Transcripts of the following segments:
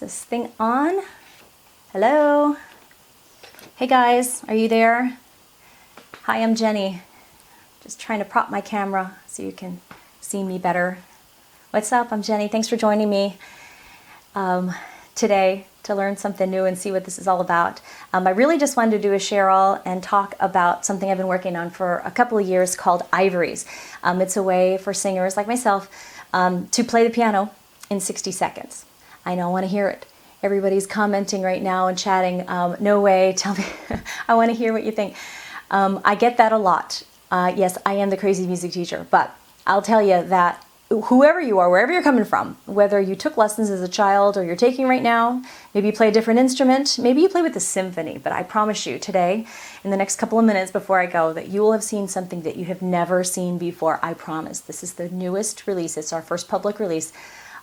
this thing on? Hello? Hey guys, are you there? Hi, I'm Jenny. Just trying to prop my camera so you can see me better. What's up? I'm Jenny. Thanks for joining me today to learn something new and see what this is all about. I really just wanted to do a share all and talk about something I've been working on for a couple of years called IVOREEZ. It's a way for singers like myself to play the piano in 60 seconds. I know, I want to hear it. Everybody's commenting right now and chatting. No way, tell me. I want to hear what you think. I get that a lot. Yes, I am the crazy music teacher, but I'll tell you that whoever you are, wherever you're coming from, whether you took lessons as a child or you're taking right now, maybe you play a different instrument, maybe you play with the symphony, but I promise you today, in the next couple of minutes before I go, that you will have seen something that you have never seen before. I promise. This is the newest release. It's our first public release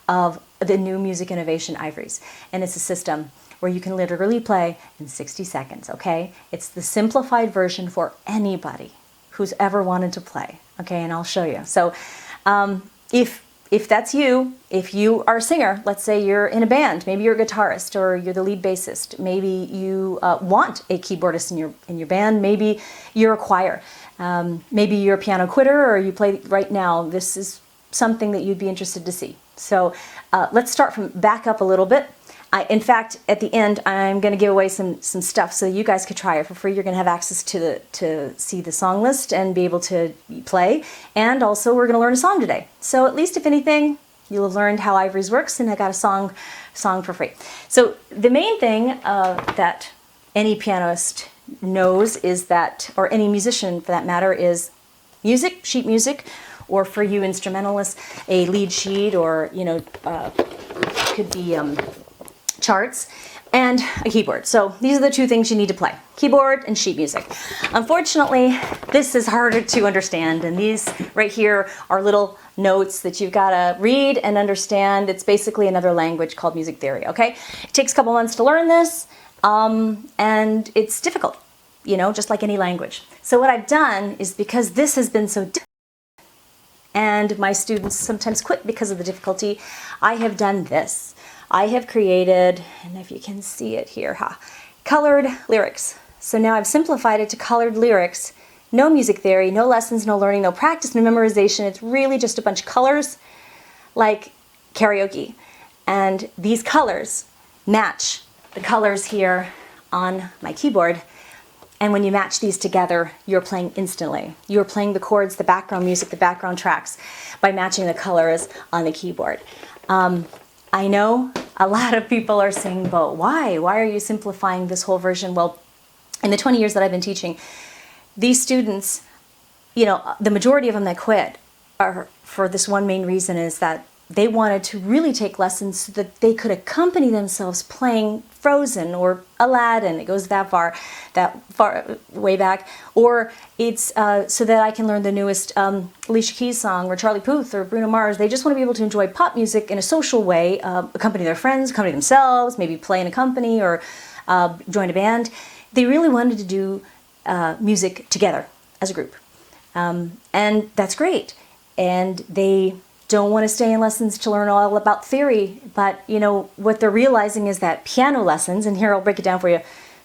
of the new music innovation IVOREEZ. And it's a system where you can literally play in 60 seconds, okay? It's the simplified version for anybody who's ever wanted to play, okay? And I'll show you. So if that's you, if you are a singer, let's say you're in a band, maybe you're a guitarist or you're the lead bassist, maybe you want a keyboardist in your band, maybe you're a choir, maybe you're a piano quitter or you play right now, this is something that you'd be interested to see. So let's start from back up a little bit. In fact, at the end, I'm going to give away some stuff so you guys could try it for free. You're going to have access to see the song list and be able to play. And also, we're going to learn a song today. So at least, if anything, you'll have learned how IVOREEZ works, and I got a song for free. So the main thing that any pianist knows is that, or any musician for that matter, is music, sheet music, or for you instrumentalists, a lead sheet, or could be charts, and a keyboard. So these are the two things you need to play, keyboard and sheet music. Unfortunately, this is harder to understand, and these right here are little notes that you've got to read and understand. It's basically another language called music theory, okay? It takes a couple months to learn this, and it's difficult, just like any language. So what I've done is, because this has been so difficult, and my students sometimes quit because of the difficulty, I have done this. I have created, and if you can see it here, colored lyrics. So now I've simplified it to colored lyrics. No music theory, no lessons, no learning, no practice, no memorization. It's really just a bunch of colors, like karaoke. And these colors match the colors here on my keyboard. And when you match these together, you're playing instantly. You're playing the chords, the background music, the background tracks by matching the colors on the keyboard. I know a lot of people are saying, but why? Why are you simplifying this whole version? Well, in the 20 years that I've been teaching, these students, the majority of them that quit are for this one main reason, is that they wanted to really take lessons so that they could accompany themselves playing Frozen or Aladdin. It goes that far way back. Or it's so that I can learn the newest Alicia Keys song, or Charlie Puth, or Bruno Mars. They just want to be able to enjoy pop music in a social way, accompany their friends, accompany themselves, maybe play in a company or join a band. They really wanted to do music together as a group. And that's great. And they don't want to stay in lessons to learn all about theory, but what they're realizing is that piano lessons, and here I'll break it down for you,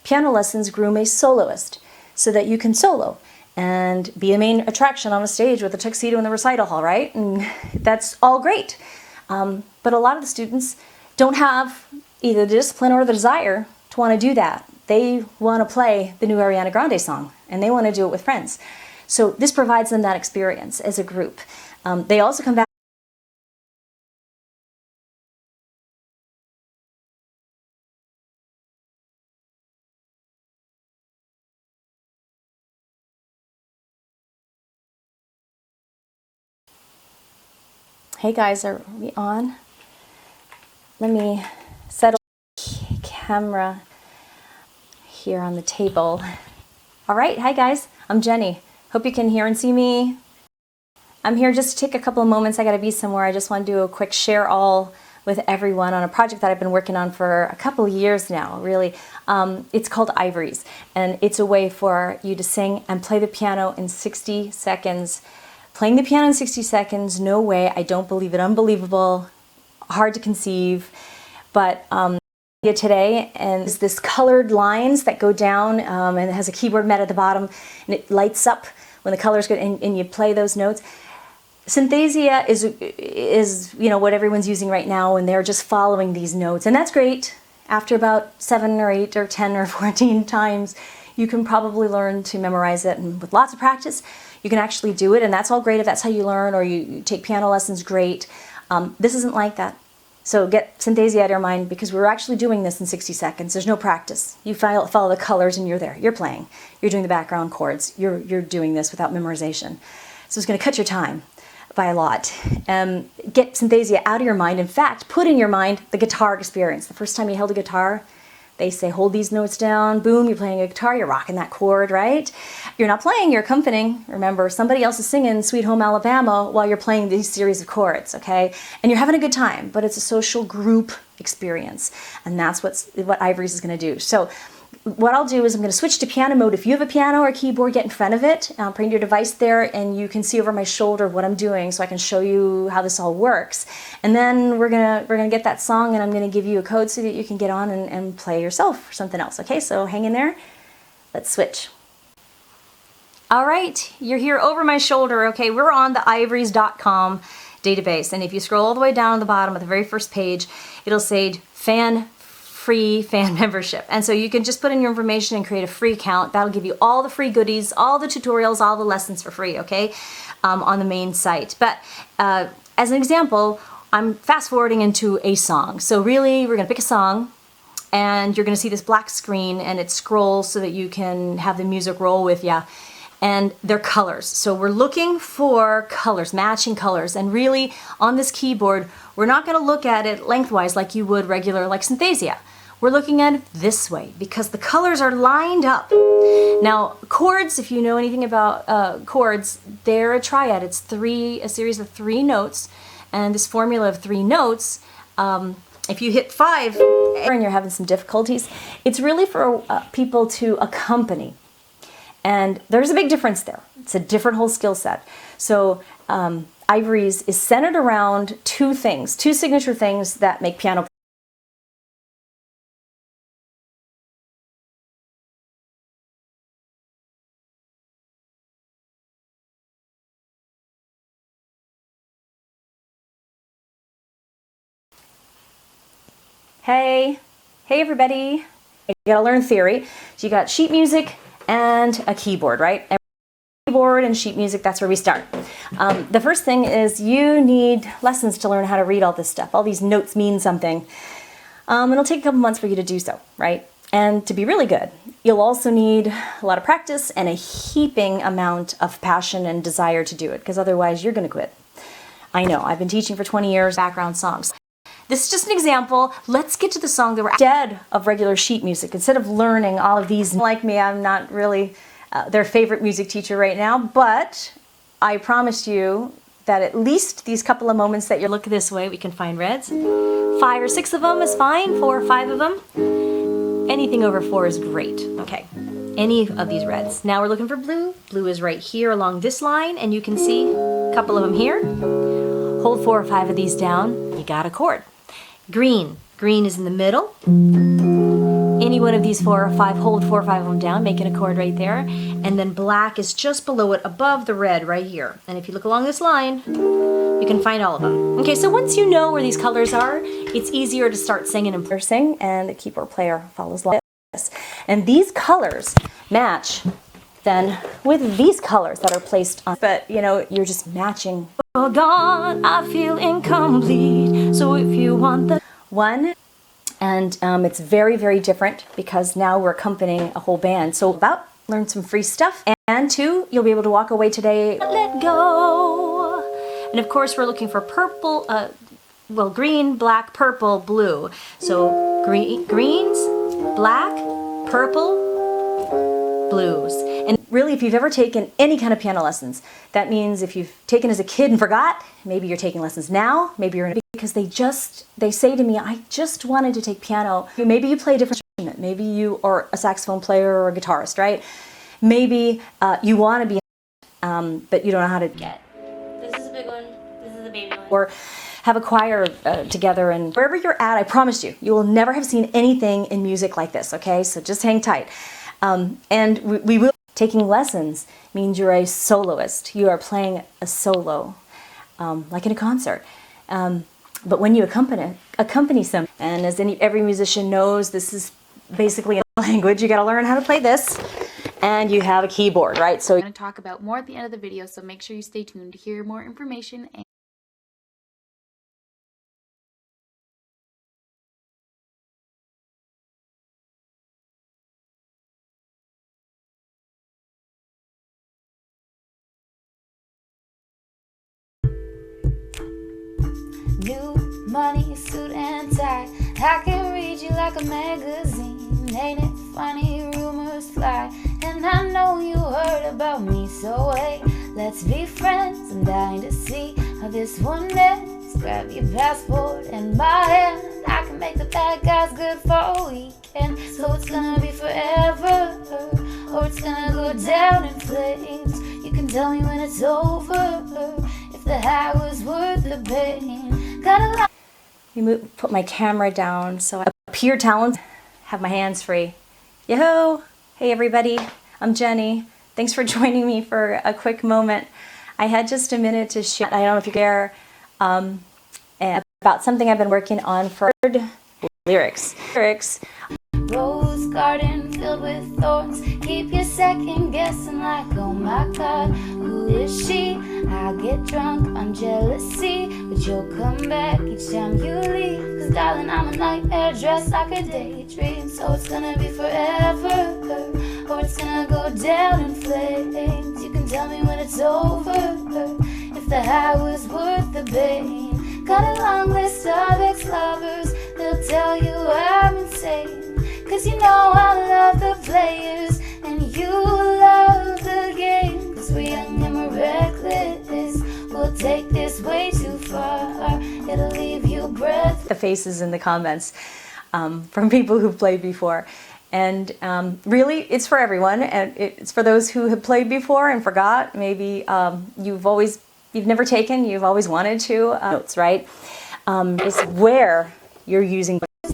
piano lessons groom a soloist so that you can solo and be a main attraction on a stage with a tuxedo in the recital hall, right? And that's all great. But a lot of the students don't have either the discipline or the desire to want to do that. They want to play the new Ariana Grande song, and they want to do it with friends. So this provides them that experience as a group. They also come back. Hey guys, are we on? Let me settle the camera here on the table. All right, hi guys, I'm Jenny. Hope you can hear and see me. I'm here just to take a couple of moments. I gotta be somewhere. I just want to do a quick share all with everyone on a project that I've been working on for a couple of years now, really. It's called IVOREEZ, and it's a way for you to sing and play the piano in 60 seconds. Playing the piano in 60 seconds, no way, I don't believe it, unbelievable, hard to conceive, but today, and it's this colored lines that go down, and it has a keyboard mat at the bottom, and it lights up when the colors go, and you play those notes. Synthesia is what everyone's using right now, and they're just following these notes, and that's great. After about 7 or 8 or 10 or 14 times, you can probably learn to memorize it, and with lots of practice, you can actually do it, and that's all great if that's how you learn, or you take piano lessons, great. This isn't like that. So get Synthesia out of your mind, because we're actually doing this in 60 seconds. There's no practice. You follow the colors and you're there. You're playing. You're doing the background chords. You're doing this without memorization. So it's going to cut your time by a lot. Get Synthesia out of your mind. In fact, put in your mind the guitar experience. The first time you held a guitar, they say hold these notes down, boom, you're playing a guitar, you're rocking that chord, right? You're not playing, you're accompanying. Remember, somebody else is singing Sweet Home Alabama while you're playing these series of chords, okay? And you're having a good time, but it's a social group experience. And that's what IVOREEZ is gonna do. So what I'll do is I'm going to switch to piano mode. If you have a piano or a keyboard, get in front of it, bring your device there, and you can see over my shoulder what I'm doing, so I can show you how this all works. And then we're gonna get that song, and I'm gonna give you a code so that you can get on and play yourself or something else. Okay, so hang in there. Let's switch. All right, you're here over my shoulder. Okay, we're on the IVOREEZ.com database, and if you scroll all the way down to the bottom of the very first page, it'll say free fan membership. And so you can just put in your information and create a free account. That'll give you all the free goodies, all the tutorials, all the lessons for free, okay, on the main site. But as an example, I'm fast forwarding into a song. So really, we're gonna pick a song, and you're gonna see this black screen, and it scrolls so that you can have the music roll with you. And they're colors. So we're looking for colors, matching colors. And really, on this keyboard, we're not gonna look at it lengthwise like you would regular, like Synthesia. We're looking at it this way, because the colors are lined up. Now, chords, if you know anything about chords, they're a triad. It's a series of 3 notes, and this formula of 3 notes, if you hit 5 and you're having some difficulties, it's really for people to accompany. And there's a big difference there. It's a different whole skill set. So IVOREEZ is centered around 2 things, 2 signature things that make piano. Hey everybody. You gotta learn theory. So you got sheet music and a keyboard, right? Keyboard and sheet music, that's where we start. The first thing is you need lessons to learn how to read all this stuff. All these notes mean something. It'll take a couple months for you to do so, right? And to be really good, you'll also need a lot of practice and a heaping amount of passion and desire to do it, because otherwise you're gonna quit. I know, I've been teaching for 20 years, background songs. This is just an example. Let's get to the song that we're instead of regular sheet music. Instead of learning all of these, like me, I'm not really their favorite music teacher right now, but I promise you that at least these couple of moments that you look this way, we can find reds. 5 or 6 of them is fine, 4 or 5 of them. Anything over 4 is great. Okay, any of these reds. Now we're looking for blue. Blue is right here along this line, and you can see a couple of them here. Hold 4 or 5 of these down, you got a chord. Green. Green is in the middle. Any one of these 4 or 5, hold 4 or 5 of them down, making a chord right there. And then black is just below it, above the red right here. And if you look along this line, you can find all of them. Okay, so once you know where these colors are, it's easier to start singing and sing, and the keyboard player follows like this. And these colors match then with these colors that are placed on, but you're just matching. Oh God, I feel incomplete. So if you want the one, and it's very, very different because now we're accompanying a whole band. So learn some free stuff, and 2, you'll be able to walk away today. Let go. And of course, we're looking for purple. Well, green, black, purple, blue. So greens, black, purple, blues. And really, if you've ever taken any kind of piano lessons, that means if you've taken as a kid and forgot, maybe you're taking lessons now, maybe you're because they say to me, I just wanted to take piano. Maybe you play a different instrument. Maybe you are a saxophone player or a guitarist, right? Maybe you want to be, but you don't know how to get. This is a big one. This is a baby one. Or have a choir together, and wherever you're at, I promise you, you will never have seen anything in music like this, okay? So just hang tight. And we will. Taking lessons means you're a soloist. You are playing a solo, like in a concert. But when you accompany some, and as every musician knows, this is basically a language. You got to learn how to play this, and you have a keyboard, right? So I'm going to talk about more at the end of the video, so make sure you stay tuned to hear more information. New money, suit and tie, I can read you like a magazine. Ain't it funny, rumors fly, and I know you heard about me. So hey, let's be friends, I'm dying to see how this one ends. Grab your passport and my hand, I can make the bad guys good for a weekend. So it's gonna be forever, or it's gonna go down in flames. You can tell me when it's over, if the high was worth the pain. Put my camera down so I appear talented, have my hands free. Yo-ho! Hey everybody, I'm Jenny. Thanks for joining me for a quick moment. I had just a minute to share, I don't know if you care, about something I've been working on for lyrics. Rose garden filled with thorns, keep you second guessing like, oh my god, who is she? I get drunk on jealousy, but you'll come back each time you leave. Cause darling, I'm a nightmare dressed like a daydream. So it's gonna be forever, or it's gonna go down in flames. You can tell me when it's over, if the high was worth the pain. Got a long list of ex-lovers, they'll tell you I'm insane. Cause you know I love the players, and you love the game. Cause we're young and we're reckless, we'll take this way too far, it'll leave you breathless. The faces in the comments from people who've played before. And really, it's for everyone, and it's for those who have played before and forgot. Maybe you've never taken, you've always wanted to. Notes, right? It's where you're using